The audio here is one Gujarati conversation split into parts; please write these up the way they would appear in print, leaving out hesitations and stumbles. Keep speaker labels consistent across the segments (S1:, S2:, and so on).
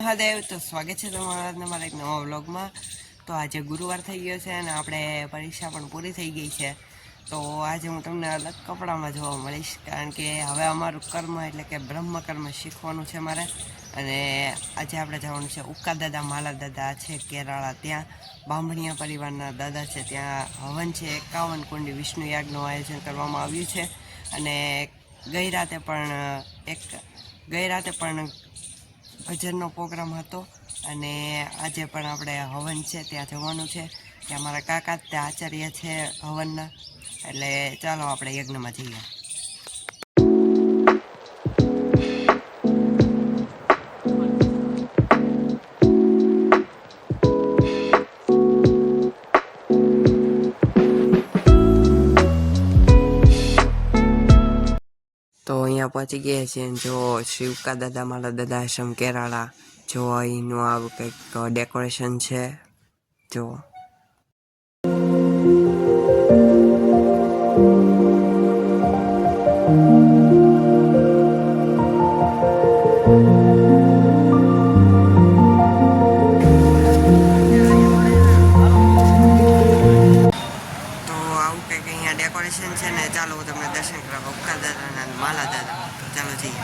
S1: મહાદેવ તો સ્વાગત છે તમારા એક નવા વ્લોગમાં। તો આજે ગુરુવાર થઈ ગયો છે અને આપણે પરીક્ષા પણ પૂરી થઈ ગઈ છે। તો આજે હું તમને અલગ કપડામાં જોવા મળીશ, કારણ કે હવે અમારું કર્મ એટલે કે બ્રહ્મ કર્મ શીખવાનું છે મારે। અને આજે આપણે જવાનું છે ઉકા દાદા માલા દાદા છે કેરાળા, ત્યાં બાંભણીયા પરિવારના દાદા છે, ત્યાં હવન છે 51 કુંડી વિષ્ણુ યાગનું આયોજન કરવામાં આવ્યું છે। અને ગઈ રાતે પણ ભજનનો પ્રોગ્રામ હતો અને આજે પણ આપણે હવન છે ત્યાં જવાનું છે। ત્યાં મારા કાકા ત્યાં આચાર્ય છે હવનના, એટલે ચાલો આપણે યજ્ઞમાં જઈએ। તો અહીંયા પહોંચી ગયા છીએ। જો શ્રી ઉકા દાદા માલા દાદા આશ્રમ કેરાળા, જો અહીંનું આવું કંઈક ડેકોરેશન છે જો। તો આવું કંઈક અહીંયા ડેકોરેશન છે ને, ચાલો હું તમને દર્શન કરાવું ઉકા દાદાના અને માલા દાદા। તો ચાલો જઈએ।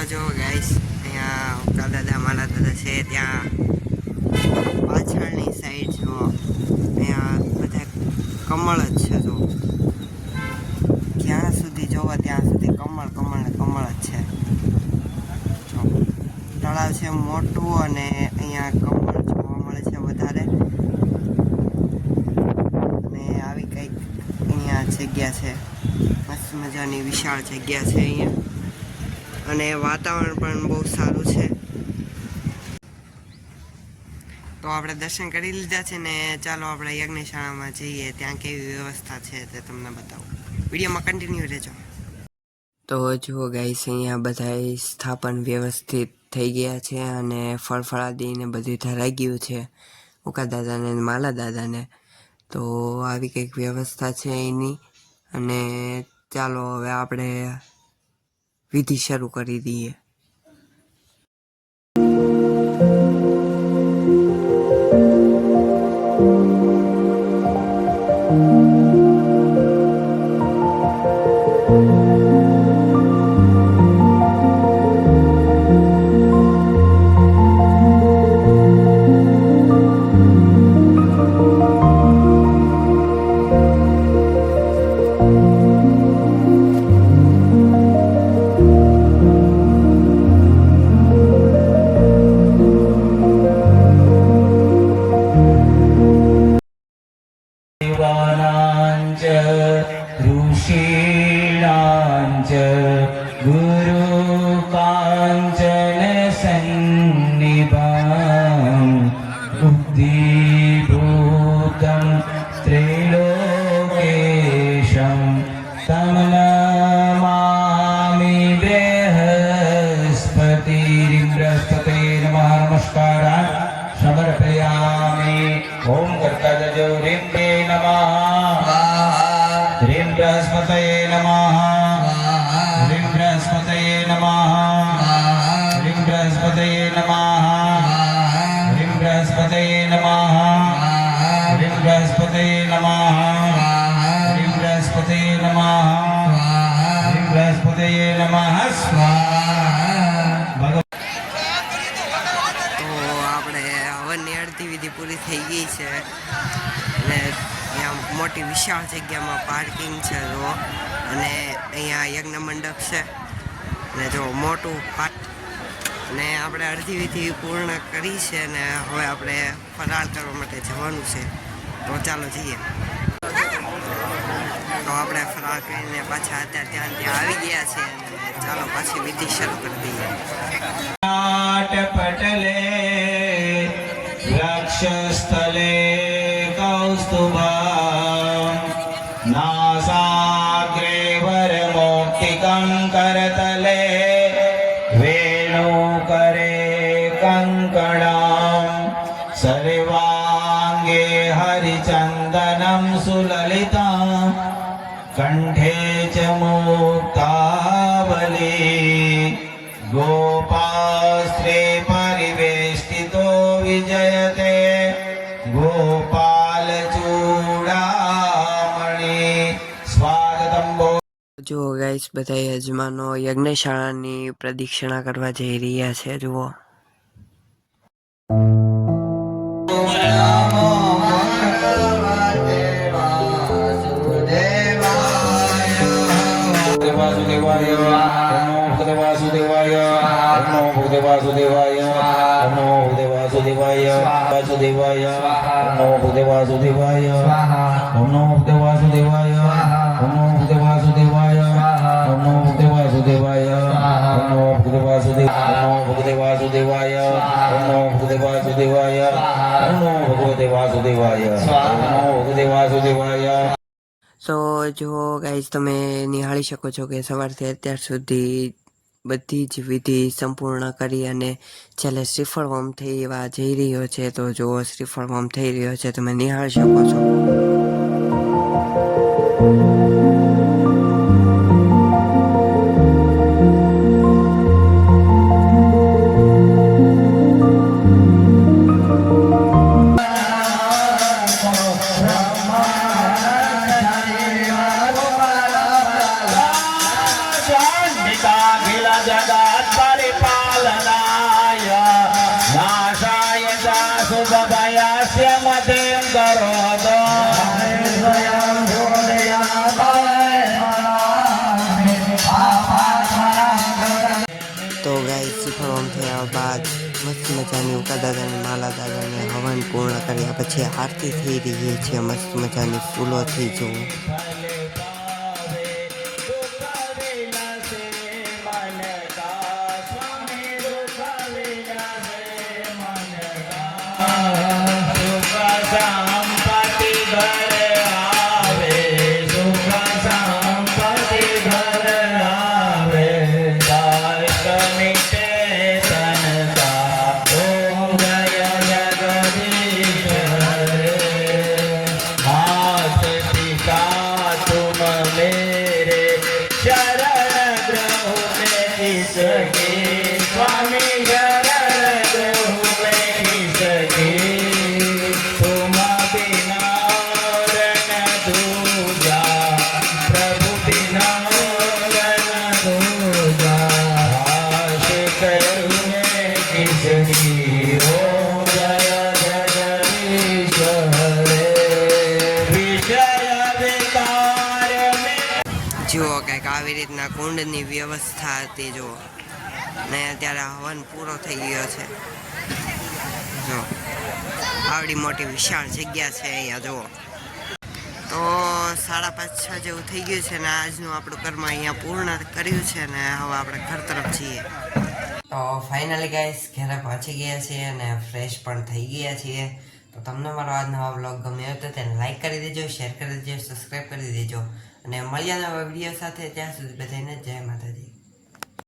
S1: જો ગાઈસ, અહીંયા ઉકા દાદા માલા દાદા છે, ત્યાં પાછળની સાઈડ જો અહીંયા બધા કમળ જ છે। જો જ્યાં સુધી જોવા ત્યાં સુધી કમળ કમળ ને કમળ જ છે। જો તળાવ છે મોટું અને અહીંયા કમળ જોવા મળે છે વધારે, અને આવી કંઈક અહીંયા જગ્યા છે, મસ્ત મજાની વિશાળ જગ્યા છે અહીંયા, અને વાતાવરણ પણ બહુ સારું છે। તો આપણે દર્શન કરી લીધા છે ને, ચાલો આપણે યજ્ઞશાળામાં જઈએ, ત્યાં કેવી વ્યવસ્થા છે તે તમને બતાવું। વિડીયોમાં કન્ટિન્યુ રહેજો। તો જુઓ ગાઈસ, અહીંયા બધા સ્થાપન વ્યવસ્થિત થઈ ગયા છે અને ફળફળાદી ને બધું ધરાઈ ગયું છે ઉકા દાદાને માલા દાદાને। તો આવી કંઈક વ્યવસ્થા છે એની, અને ચાલો હવે આપણે વિધિ શરૂ કરી દઈએ। ऋषीणाञ्च गुरुकाञ्चन सन्निभां बुद्धिभूतं त्रैलोकेशं तं नमामि बृहस्पतिं। बृहस्पते नमः। नमस्कारान् समर्पयामि। ओम कर्तव्य ह्रीं ते नमः। ह्रीं बृहस्पतये नमः। ह्रीं बृहस्पतये नमः। ह्रीं बृहस्पतये नमः। ह्रीं बृहस्पतये नमः। ह्रीं बृहस्पतये नमः। ह्रीं बृहस्पतये नमः। ह्रीं बृहस्पतये नमः। તો આપણે હવનની અડધી વિધિ પૂરી થઈ ગઈ છે અને અહીંયા મોટી વિશાળ જગ્યામાં પાર્કિંગ છે। અને અહીંયા યજ્ઞ મંડપ છે અને જો મોટું પાટ અને આપણે અડધી વિધિ પૂર્ણ કરી છે અને હવે આપણે ફરાળ કરવા માટે જવાનું છે. તો ચાલો જઈએ. તો આપણે ફરાળ કરીને પાછા અત્યારે ત્યાં આવી ગયા છે અને ચાલો પાછી વિધિ શરૂ કરી દઈએ.
S2: પટલે લક્ષસ્થલે કૌસ્તુભા નાસાગ્રે વરમોક્તિકં કરતલે વેણુકરે કંકણમ સર્વાંગે હરિચંદનમ સુલલિતં કંઠે ચ મુક્તાવલી गोपास्त्रे परिवेष्टितो विजयते गोपालचूडामणि स्वागतं
S1: જુઓ ગાઈસ બધા યજમાનો યજ્ઞશાળાની પ્રદક્ષિણા કરવા જઈ રહ્યા છે. જુઓ
S2: वासुदेवाय नमो भगवते वासुदेवाय नमो भगवते वासुदेवाय वासुदेवाय नमो भगवते वासुदेवाय नमो भगवते वासुदेवाय नमो भगवते वासुदेवाय नमो भगवते वासुदेवाय नमो भगवते वासुदेवाय नमो भगवते वासुदेवाय नमो भगवते वासुदेवाय नमो भगवते वासुदेवाय नमो भगवते वासुदेवाय.
S1: તો જો ગાઈસ તમે નિહાળી શકો છો કે સવારથી અત્યાર સુધી બધી જ વિધિ સંપૂર્ણ કરી અને છેલ્લે શ્રીફળ હોમ થવા જઈ રહ્યો છે. તો જો શ્રીફળ હોમ થઈ રહ્યો છે, તમે નિહાળી શકો છો.
S2: जगत् परिपालनाय नाशाय दासुभयस्य मतिं करोतु
S1: તો ગાઈસ શ્રીફળ હોમ થયા બાદ મસ્ત મજાની ઉકા દાદાની માલા દાદાને હવન પૂર્ણ કર્યા પછી આરતી થઈ રહી છે મસ્ત મજાની ફૂલોથી. જોવું
S2: संपत्ति घर आवे सुख संपत्ति घर आवे दायक मिटे तनका ओम जय जगदीश हरे हाथ टिका तुम मेरे शरण ग्रह में किसके स्वामी शरण ग्रह में किसके
S1: જુઓ કંઈક આવી રીતના કુંડની વ્યવસ્થા હતી. જુઓ ને અત્યારે હવન પૂરો થઈ ગયો છે. જો આવડી મોટી વિશાળ જગ્યા છે અહીંયા. જુઓ તો 5:30 જેવું થઈ ગયું છે ને આજનું આપણું કર્મ અહીંયા પૂર્ણ કર્યું છે ને હવે આપણે ઘર તરફ જઈએ. તો ફાઇનલી ગાઈસ ઘરે પહોંચી ગયા છીએ અને ફ્રેશ પણ થઈ ગયા છીએ. તો તમને મારો આ નવા બ્લોગ ગમ્યો હતો તેને લાઈક કરી દેજો, શેર કરી દેજો, સબસ્ક્રાઈબ કરી દેજો અને મળ્યા નવા વિડીયો સાથે. ત્યાં સુધી બધાને જય માતાજી.